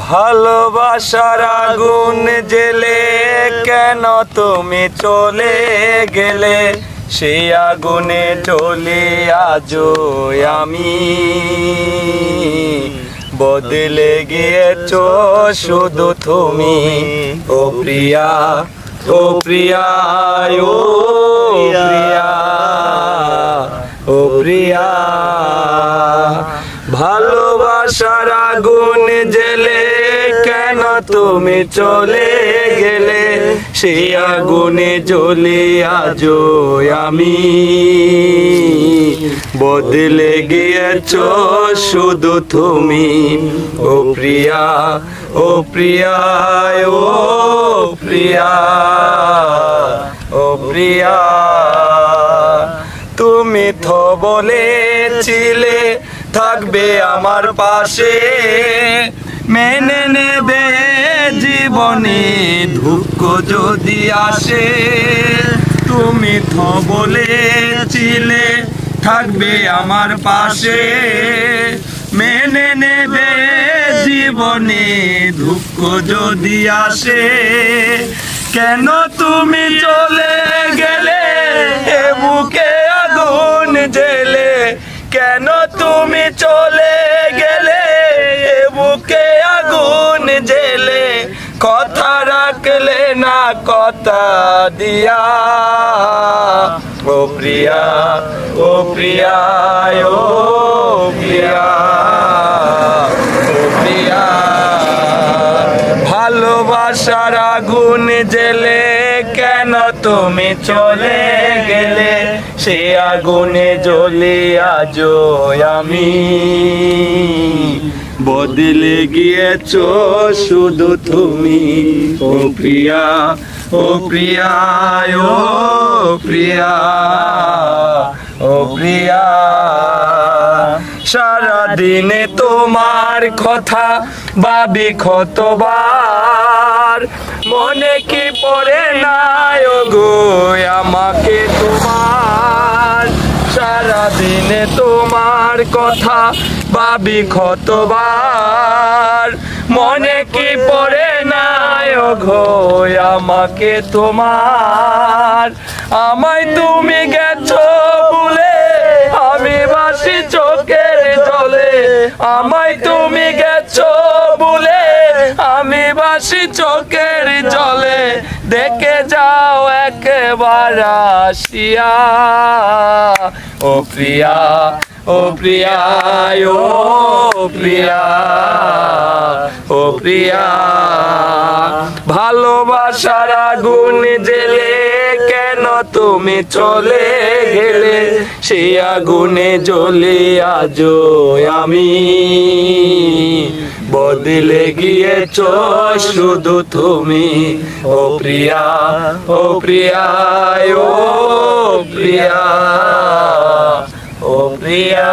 ভালোবাসার আগুন জেলে কেন তুমি চলে গেলে, সেই আগুনে জ্বলে আজও আমি। বদলে গিয়েছো শুধু তুমি, ও প্রিয়া, ও প্রিয়া, ও প্রিয়া, ও প্রিয়া। ভালোবাসার আগুন জেলে কেন তুমি চলে গেলে, সেই আগুনে জ্বলে আজও আমি। বদলে গিয়েছো শুধু তুমি, ও প্রিয়া, ও প্রিয়া, ও প্রিয়া, ও প্রিয়া। তুমি তো বলেছিলে থাকবে আমার পাশে, মেনে নেবে জীবনে দুঃখ যদি আসে। তুমি তো বলেছিলে থাকবে আমার পাশে, মেনে নেবে জীবনে দুঃখ যদি আসে। কেন তুমি চলে গেলে এ বুকে আগুন জেলে, কেন তুমি চলে গেলে এ বুকে আগুন জেলে। কথা রাখলে না কথা দিয়া, ও প্রিয়া, ও প্রিয়া, ও প্রিয়া, ও প্রিয়া। ভালোবাসার আগুন জেলে কেন তুমি চলে গেলে, সে আগুনে জ্বলে আজও আমি। বদলে গিয়েছো শুধু তুমি, ও প্রিয়া, ও প্রিয়া, ও প্রিয়া, ও প্রিয়া। সারাদিনে তোমার কথা ভাবি কতবার, মনে কি পড়ে না গো আমাকে তোমার। সারাদিনে তোমার কথা ভাবি কতবার, মনে কি পড়ে না গো আমাকে তোমার। আমায় তুমি গেছো ভুলে আমি ভাসি চোখের জলে, আমায় তুমি গেছো ভুলে আমি ভাসি চোখের জলে। দেখে যাও একবার আসিয়া, ও প্রিয়া, ও প্রিয়া, ও প্রিয়া, ও প্রিয়া। ভালোবাসার আগুন জেলে কেন তুমি চলে গেলে, সেই আগুনে জ্বলে আজও আমি। বদলে গিয়েছো শুধু তুমি, ও প্রিয়া, ও প্রিয়া, ও প্রিয়া, ও প্রিয়া।